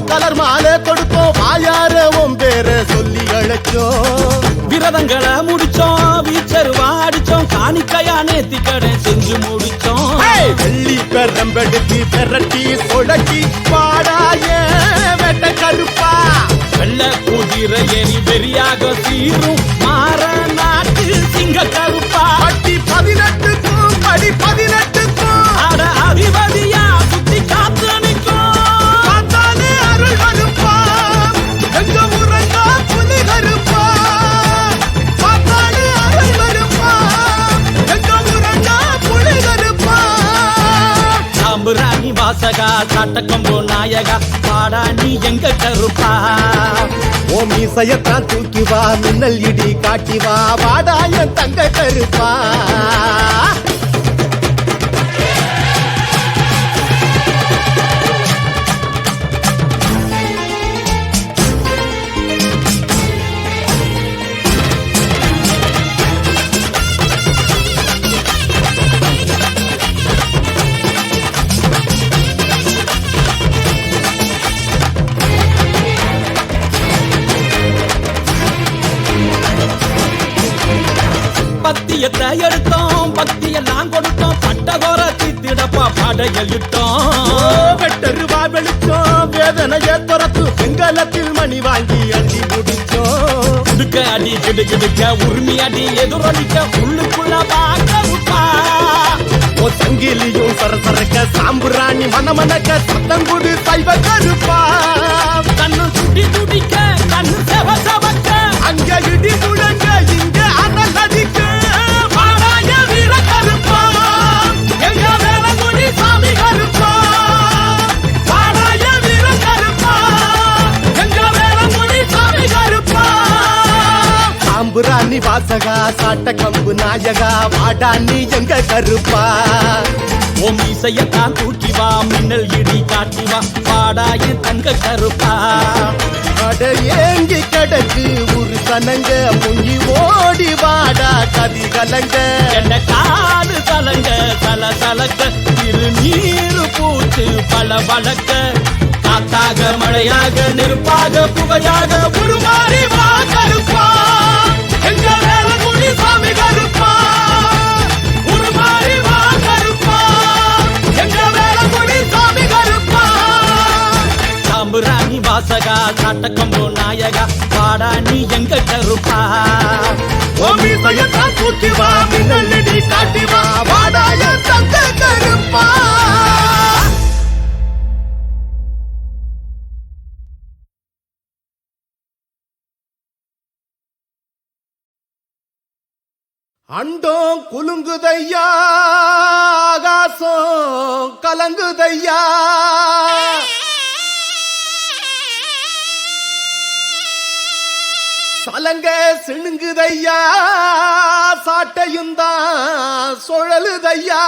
A: கலர் மாலை கொடுத்தோம் வாயாரவும் பேர சொல்லி அழைச்சோம்
B: விரதங்களை முடிச்சோம் வீச்சருவா அடிச்சோம் காணிக்கையா நேத்தி கடை செஞ்சு முடிச்சோம்
A: வெள்ளி பெரம்பெடுத்து பெரட்டி சொடக்கி பாடாய வெட்ட கருப்பா
B: வெள்ள குதிரை எரி வெறியாக சீரும் மாற நாட்டு சிங்க கருப்பா
A: பட்டி 18க்கும் படி 18க்கும்
B: அட அதிபதியா சுத்தி காத்து நிற்கும்
A: அருள் கருப்பா எங்க ஊரங்க புலி கருப்பா பார்த்தாலே அருள் கருப்பா எங்க ஊரங்க புலி கருப்பா
B: சாம்புராணி வாசகா காட்டக்கம்போ நாயகா வாடா நீ எங்க கருப்பா
A: ஓ மீசையத்தான் தூக்கி வா மின்னல் இடி காட்டி வா வாடா என் தங்க கருப்பா
B: பத்தியத்தை எடுத்தோம் பக்தியெல்லாம் கொடுத்தோம் பட்டகோர தீத்திடப்பா படையலிட்டோம்
A: வெட்டருவா வெளிச்சோம் வேதனையை துரத்து வெங்கலத்தில் மணி வாங்கி அடி முடிச்சோம்
B: கிடுக்க அடி கிடுகிடுக்க உரிமை அடி எதிரொலிக்க உள்ளுக்குள்ள பாக்கருப்பா
A: சங்கிலியும் சரசரக்க சாம்புராணி மனமனக்க சத்தங்குடு சைவ கருப்பா
B: கண்ணு சுட்டி துடிக்க கண்ணு செவ செவக்க
A: அங்க இடி முழங்க இங்க அனல் அடிக்க
B: பாடாய வீர கருப்பா எங்க வேலங்குடி சாமி கருப்பா பாடாய வீர கருப்பா எங்க வேலங்குடி சாமி கருப்பா
A: சாம்புராணி வாசகா சாட்ட கம்பு நாயகா வாடா நீ எங்க கருப்பா
B: ஓம் இசையத்தான் தூக்கி வா மின்னல் இடி காட்டி வா பாடாய தங்க கருப்பா
A: அட ஏங்கி கிடக்கு ஒரு சனங்க பொங்கி ஓடி வாடா கதி கலங்க
B: என்ன காடு கலங்க தல தலக்க இரு நீரு பூத்து பல வழக்க காத்தாக மழையாக நெருப்பாக புகையாக உருமாறி வா கருப்பா எங்க வேலங்குடி சாமி கருப்பா உருமாறி வா கருப்பா எங்க வேலங்குடி சாமி கருப்பா சாம்புராணி வாசகா நாட்டக்கம்போ நாயகா பாடா நீ எங்க கருப்பா
A: ஓமி சயத்தான் தூக்கி வா மின்னல் இடி காட்டி வா வாடாய தங்க கருப்பா அண்டோம் குலுங்குதையா ஆகாசம் கலங்குதையா சலங்க சிணுங்குதையா சாட்டையுந்தான் சுழலுதையா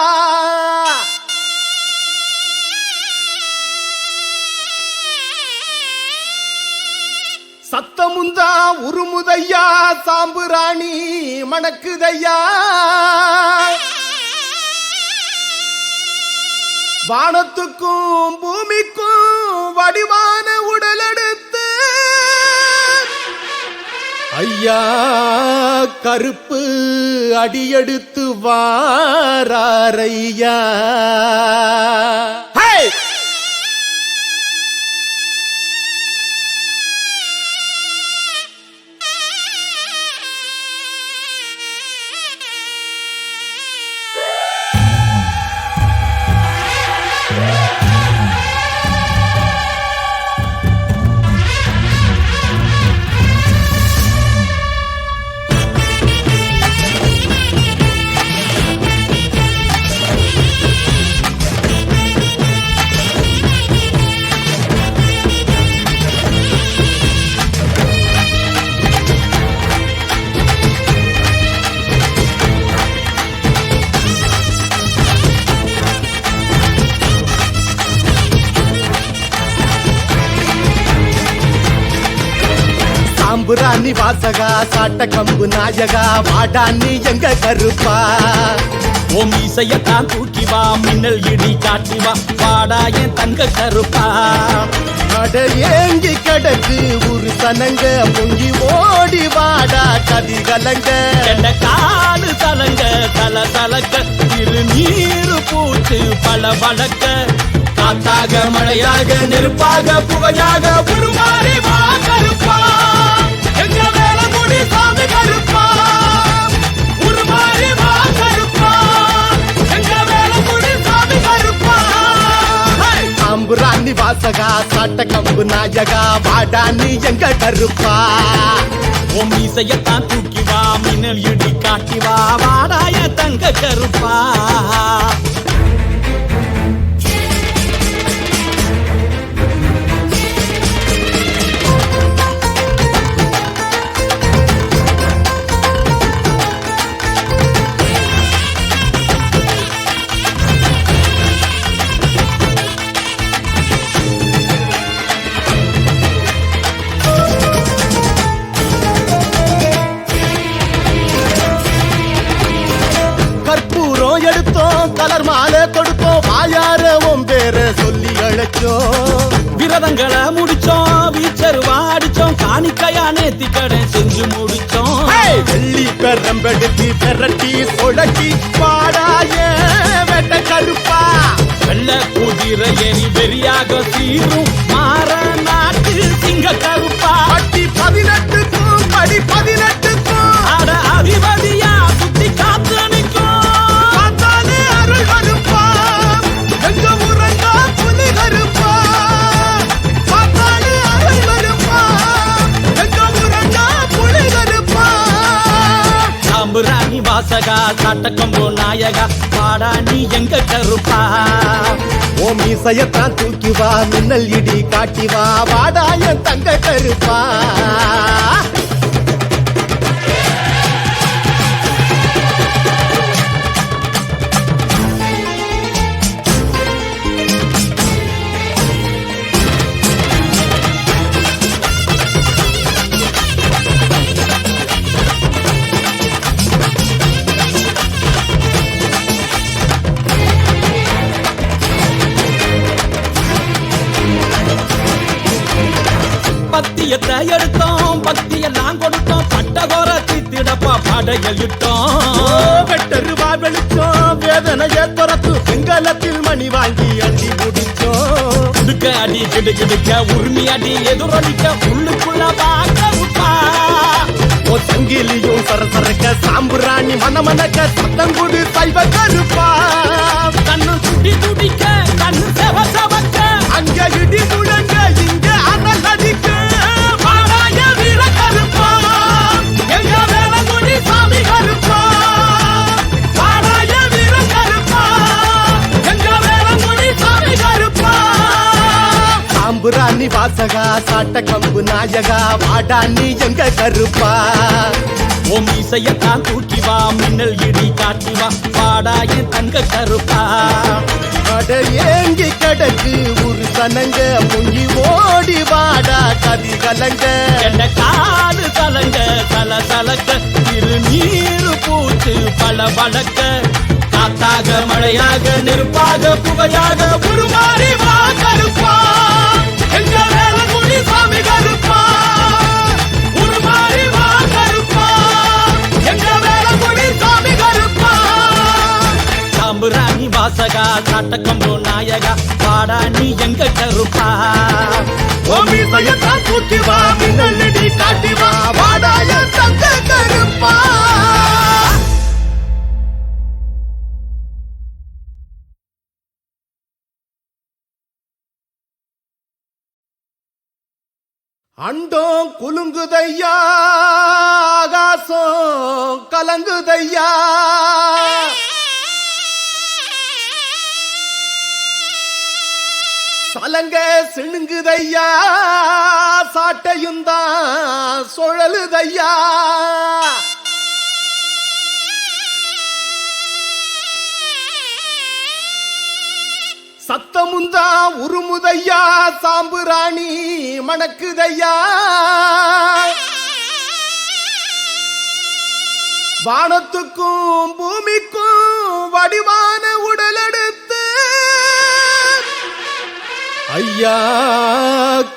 A: சத்தமுந்தா உருமுதையா சாம்புராணி மணக்குதையா வானத்துக்கும் பூமிக்கும் வடிவான உடலெடுத்து ஐயா கருப்பு அடியெடுத்து வாராரையா சாம்புராணி வாசகா சாட்ட கம்பு நாயகா வாடா நீ எங்க கருப்பா
B: ஓம் இசையத்தான் தூக்கி வா மின்னல் இடி காட்டி வா பாடாய தங்க கருப்பா
A: அட ஏங்கி கிடக்கு ஒரு சனங்க பொங்கி ஓடி வாடா கதி கலங்க
B: என்ன காடு கலங்க தல தலக்க இரு நீரு பூத்து பல வழக்க காத்தாக மழையாக நெருப்பாக புகையாக உருமாறி வா கருப்பா எங்க வேலங்குடி சாமி கருப்பா உருமாறி வா கருப்பா எங்க வேலங்குடி சாமி கருப்பா
A: சாம்புராணி வாசகா சாட்ட கம்பு நாயகா வாடா நீ எங்க கருப்பா
B: ஓம் இசையத்தான் தூக்கி வா மின்னல் இடி காட்டி வா வாடாய தங்க கருப்பா
A: கலர் மாலை கொடுத்தோம் வாயாரவும் பேர சொல்லி அழைச்சோம்
B: விரதங்களை முடிச்சோம் வீச்சருவா அடிச்சோம் காணிக்கையா நேத்தி கடை செஞ்சு முடிச்சோம்
A: வெள்ளி பெற பெரம்பெடுத்து பெரட்டி சொலட்டி வாடாய வெட்ட கருப்பா
B: வெள்ள குதிரை எரி வெறியாக சீரும் மாற நாட்டு சிங்க கருப்பா
A: பட்டி 18க்கும் படி 18க்கும்
B: அட அதிபதியா சுத்தி காத்து நிற்கும்
A: பார்த்தாலே அருள் கருப்பா எங்க உறங்கா புலி கருப்பா பார்த்தாலே அருள் கருப்பா எங்க உறங்கா புலி கருப்பா
B: சாம்புராணி வாசகா காட்டக்கம்போ நாயகா பாடா நீ எங்க கருப்பா
A: ஓ மீசையத்தான் தூக்கி வா மின்னல் இடி காட்டி வா வாடாய தங்க கருப்பா
B: பத்தியத்தை எடுத்தோம் பக்தியெல்லாம் கொடுத்தோம் பட்டகோர தித்திடப்பா படையலிட்டோம்
A: வெட்டருவா வெளிச்சோம் வேதனைய துரத்து வெங்கலத்தில் மணி வாங்கி அடி முடிச்சோம்
B: கிடுக்க அடி கிடுக்கிடுக்க உரிமை அடி எதிரொலிக்க உள்ளுக்குள்ள வாக்கருப்பா
A: ஓ சங்கிலியும் சரசரக்க சாம்புராணி மனமனக்க சத்தம் கொடு சைவ கருப்பா
B: கண்ணு துடி துடிக்க கண்ணு செவ செவக்க
A: அங்க இடி முழங்க இங்க அனல் அடிக்க
B: பாடாய வீர கருப்பா எங்க வேலங்குடி சாமி கருப்பா பாடாய வீர கருப்பா எங்க வேலங்குடி சாமி கருப்பா
A: சாம்புராணி வாசகா சாட்ட கம்பு நாயகா வாடா நீ எங்க கருப்பா
B: உன் இசையத்தான் தூக்கி வா மின்னல் இடி காட்டி வா பாடாய தங்க கருப்பா
A: அட ஏங்கி கடக்கு ஒரு சனங்க முங்கி ஓடி வாடா கதி கலங்க
B: என்ன காடு கலங்க தல தலக்க திருநீரு பூத்து பல வழக்க காத்தாக மழையாக நெருப்பாக புகையாக உருமாறி வா கருப்பா எங்க வேலங்குடி சாமி கருப்பா உருமாறி வா கருப்பா எங்க வேலங்குடி சாமி கருப்பா சாம்புராணி வாசகா காட்டக்கம்போ நாயகா பாடா நீ எங்க கருப்பா
A: ஓ மீசையத்தான் தூக்கி வா மின்னல் இடி காட்டி வா வாடாய தங்க கருப்பா அண்டோம் குலுங்குதையா ஆகாசம் கலங்குதையா சலங்க சிணுங்குதையா சாட்டையும் தான் சுழலுதையா சத்தமுந்தா உருமுதையா சாம்புராணி மணக்குதையா வானத்துக்கும் பூமிக்கும் வடிவான உடலெடுத்து ஐயா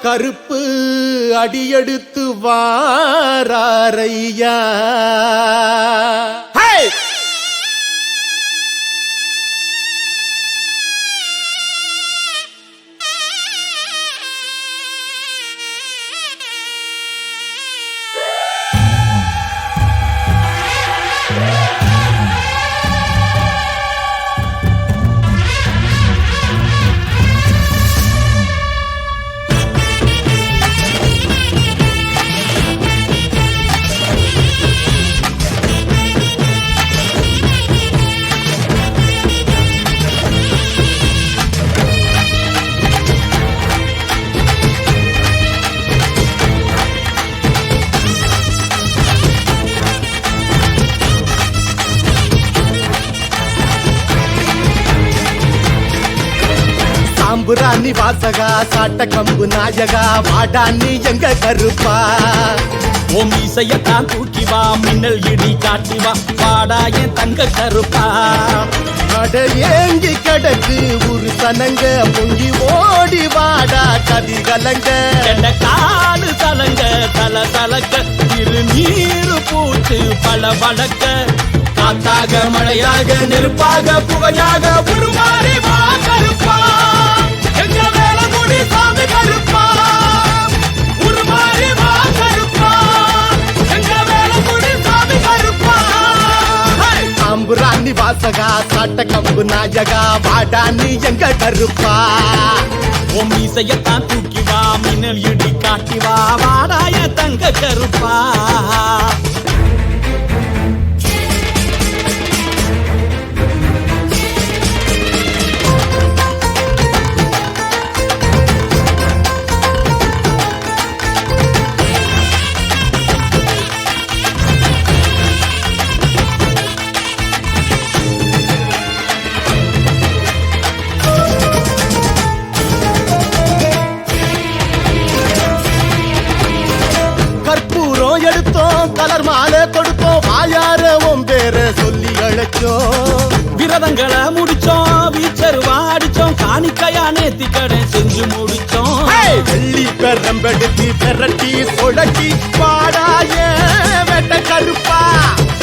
A: கருப்பு அடியெடுத்து வாராரையா ஹே! சாம்புராணி வாசகா சாட்ட கம்பு நாயகா வாடா நீ எங்க கருப்பா
B: உன் இசையத்தான் தூக்கி வா மின்னல் இடி காட்டி வா பாடா என் தங்க கருப்பா
A: அட ஏங்கி கடக்கு ஒரு சனங்க பொங்கி ஓடி வாடா கதி கலங்க
B: என்ன காடு சலங்க தல தலக்க திருநீரு பூத்து பல வழக்க காத்தாக மழையாக நெருப்பாக புகையாக உருமாறி வா கருப்பா எங்க வேலங்குடி சாமி கருப்பா உருமாறி வா கருப்பா எங்க வேலங்குடி சாமி கருப்பா
A: சாம்புராணி வாசகா சாட்ட கம்பு நாயகா வாடா நீ எங்க கருப்பா
B: உன் மீசையத்தான் தூக்கி வா மின்னல் இடி காட்டி வா வாடாய தங்க கருப்பா
A: கற்பூரம் எடுத்தோம் கலர் மாலை கொடுத்தோம் வாயார உன் பேர சொல்லி அழைச்சோம்
B: விரதங்களை முடிச்சோம் வீச்சருவா அடிச்சோம் காணிக்கையா நேத்தி கடை செஞ்சு முடிச்சோம்
A: வெள்ளி பெரம்பெடுத்து பெரட்டி சொடக்கி பாடாய வெட்ட கருப்பா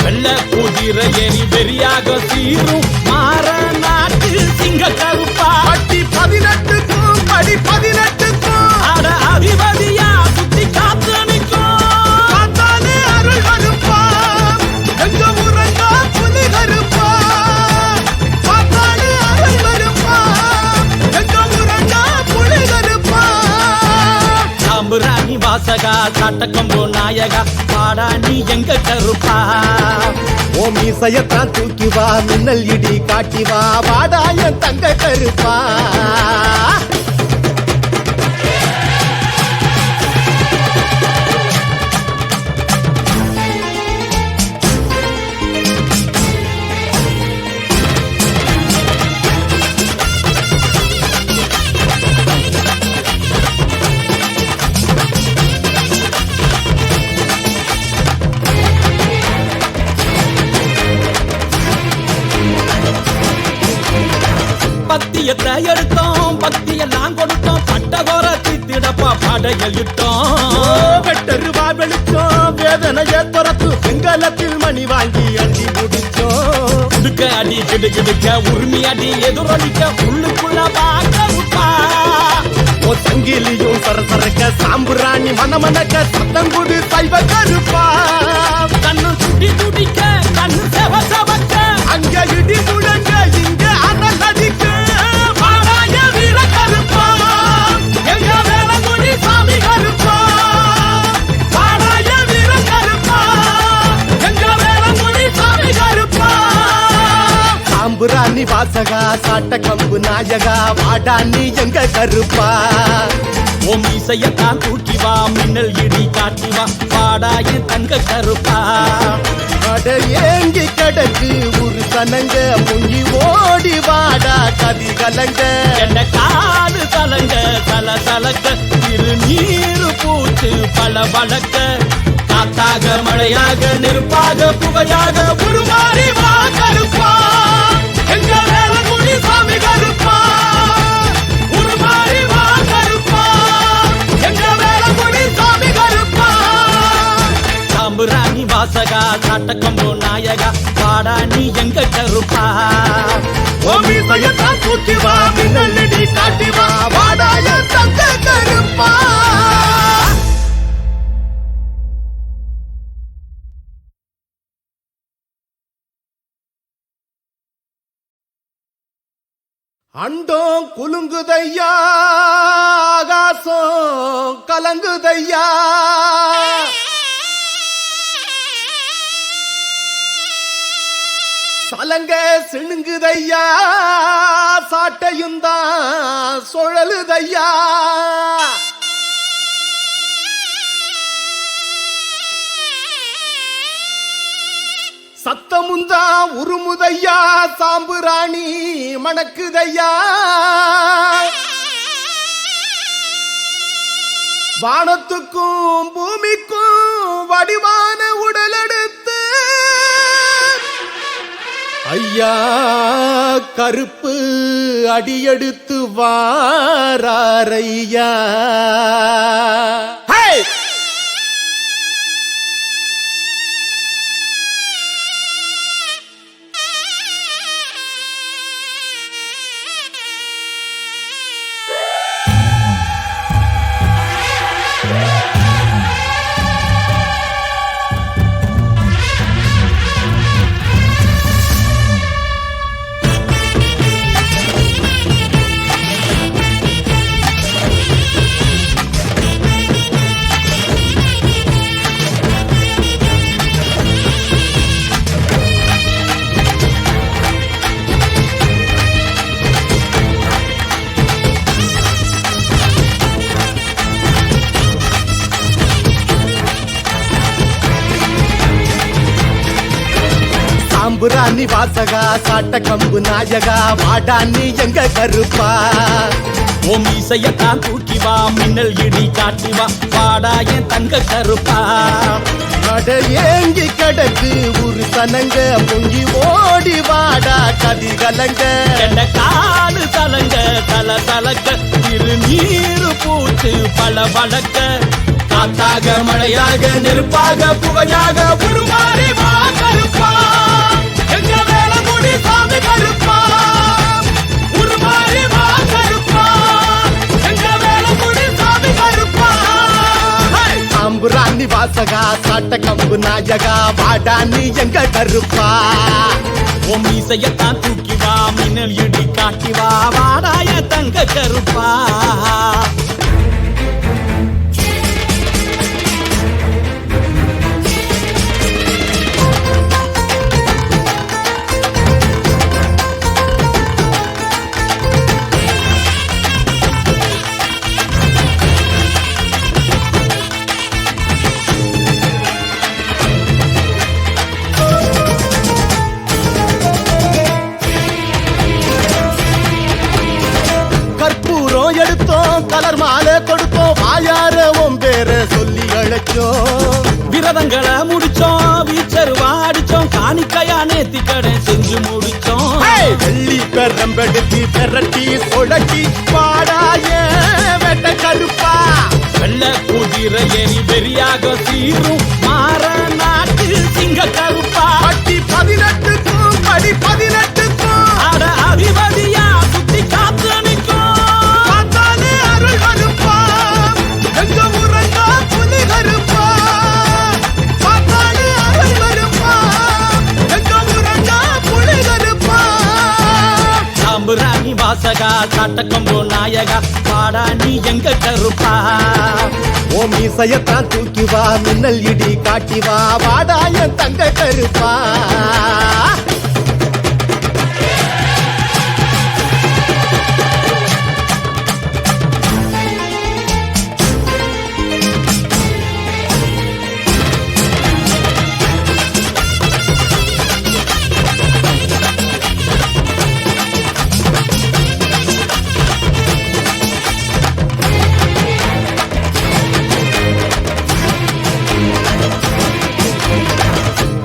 B: வெள்ள குதிரை எரி வெறியாக சீரும் மாற நாட்டு சிங்க கருப்பா
A: பட்டி 18க்கும் படி 18க்கும்
B: அட அதிபதியா சுத்தி காத்து நிற்கும்
A: காத்தாலே அருள் கருப்பா எங்க உறங்கா புலி கருப்பா காத்தாலே அருள் கருப்பா எங்க உறங்கா புலி கருப்பா
B: சாம்புராணி வாசகா சாட்டக்கம்போ நாயகா பாடா நீ எங்க கருப்பா
A: ஓ மீசையத்தான் தூக்கி வா மின்னல் இடி காட்டி வா வாடாய தங்க கருப்பா
B: பத்தியத்தை எடுத்தோம் பக்தியெல்லாம் கொடுத்தோம் பட்டகோர தித்திடப்பா படைகள் இட்டோம்
A: வெட்டருவா வெளிச்சோம் வேதனைய துரத்து செங்கலத்தில் மணி வாங்கி அடி முடிச்சோம்
B: கிடுக்க அடி கிடுக்கிடுக்க உரிமை அடி எதிரொலிக்க உள்ளுக்குள்ள பாக்கருப்பா
A: ஓ சங்கிலியும் சரசரக்க சாம்புராணி மனமனக்க சத்தங்குடு சைவ கருப்பா
B: கண்ணு துடி துடிக்க கண்ணு செவ செவக்க
A: அங்க இடி முழங்க இங்க அனல் அடிக்க
B: பாடாய வீர கருப்பா எங்க வேலங்குடி சாமி கருப்பா பாடாய வீர கருப்பா எங்க வேலங்குடி சாமி கருப்பா
A: சாம்புராணி வாசகா சாட்ட கம்பு நாயகா வாடா நீ எங்க கருப்பா
B: உன் மீசையத்தான் தூக்கி வா மின்னல் இடி காட்டி வா பாடாய தங்க கருப்பா
A: அட ஏங்கி கிடக்கு ஒரு சனங்க முங்கி ஓடி வாடா கதி கலங்க
B: என்ன காடு தலங்க தல தலக்க திருநீரு பூத்து பல வழக்க காத்தாக மழையாக நெருப்பாக புகையாக உருமாறி வா கருப்பா எங்க வேலங்குடி சாமி கருப்பா உருமாறி வா கருப்பா எங்க வேலங்குடி சாமி கருப்பா சாம்புராணி வாசகா சாட்டக்கம்போ நாயகா பாடா நீ எங்க கருப்பா
A: ஓ மீசையத்தான் தூக்கி வா மின்னல் இடி காட்டி வா வாடாய தங்க கருப்பா அண்டோம் குலுங்குதையா ஆகாசம் கலங்குதையா சலங்க சிணுங்குதையா சாட்டையும் தான் சுழலுதையா சத்தமுந்தா உருமுதையா சாம்புராணி மணக்குதையா வானத்துக்கும் பூமிக்கும் வடிவான உடலெடுத்து ஐயா கருப்பு அடியெடுத்து வாரையா சாம்புராணி வாசகா சாட்ட கம்பு நாயகா வாடா நீ எங்க கருப்பா
B: ஓ மீசையத்தான் தூக்கி வா மின்னல் இடி காட்டி வா வாடா என் தங்க கருப்பா
A: அட ஏங்கி கிடக்கு ஒரு சனங்க பொங்கி ஓடி வாடா கதி கலங்க
B: என்ற காலு தலங்க தல தலக்க திருநீரு பூச்சு பல வழக்க காத்தாக மழையாக நெருப்பாக புகையாக உருமாறி வா கருப்பா எங்க மேல முடி சாமி கருப்பா உருமாறி வா கருப்பா எங்க மேல முடி சாமி கருப்பா
A: சாம்புராணி வாசகா சாட்ட கம்பு நாயகா வாடா நீ எங்க கருப்பா
B: ஓ மீசையத்தான் தூக்கி வா மின்னல் இடி காட்டி வா வாடாய தங்க கருப்பா
A: கற்பூரம் எடுத்தோம் கலர் மாலை கொடுத்தோம் வாயார உன் பேர சொல்லி அழைச்சோம்
B: விரதங்களை முடிச்சோம் வீச்சருவா அடிச்சோம் காணிக்கையா நேத்தி கடை செஞ்சு முடிச்சோம்
A: வெள்ளி பெரம்பெடுத்து பெரட்டி சொடட்டி பாடாய வெட்ட கருப்பா
B: வெள்ள குதிரை எரி வெறியாக சீரும் மாற நாட்டு சிங்க கருப்பா
A: பட்டி 18க்கும் படி 18க்கும்
B: அட அதிபதியா சுத்தி காத்து நிற்கும்
A: பார்த்தாலே அருள் கருப்பா எங்க ஊரங்க புலி கருப்பா பார்த்தாலே அருள் கருப்பா எங்க ஊரங்க புலி கருப்பா
B: சாம்புராணி வாசகா சாட்டக்கம்போ நாயகா பாடா நீ எங்க கருப்பா
A: ஓ மீசையத்தான் தூக்கி வா மின்னல் இடி காட்டி வா வாடா என் தங்க கருப்பா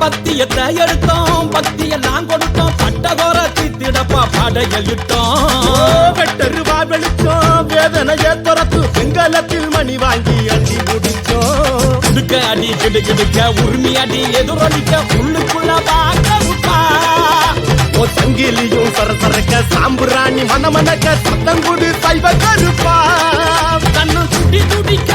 B: பத்தியத்தை எடுத்தோம் பக்தியெல்லாம் கொடுத்தோம் பட்டகோர தித்திடப்பா படையலிட்டோம்
A: வெட்டருவா வெளிச்சோம் வேதனைய துரத்து செங்கலத்தில் மணி வாங்கி அடி முடிச்சோம்
B: கிடுக்க அடி கிடுக்கிடுக்க உரிமை அடி எதிரொலிக்க உள்ளுக்குள்ள பாக்கருப்பா
A: ஓ சங்கிலியும் சரசரக்க சாம்புராணி மனமனக்க சத்தங்குடு சைவ கருப்பா
B: கண்ணு சுட்டி துடிக்க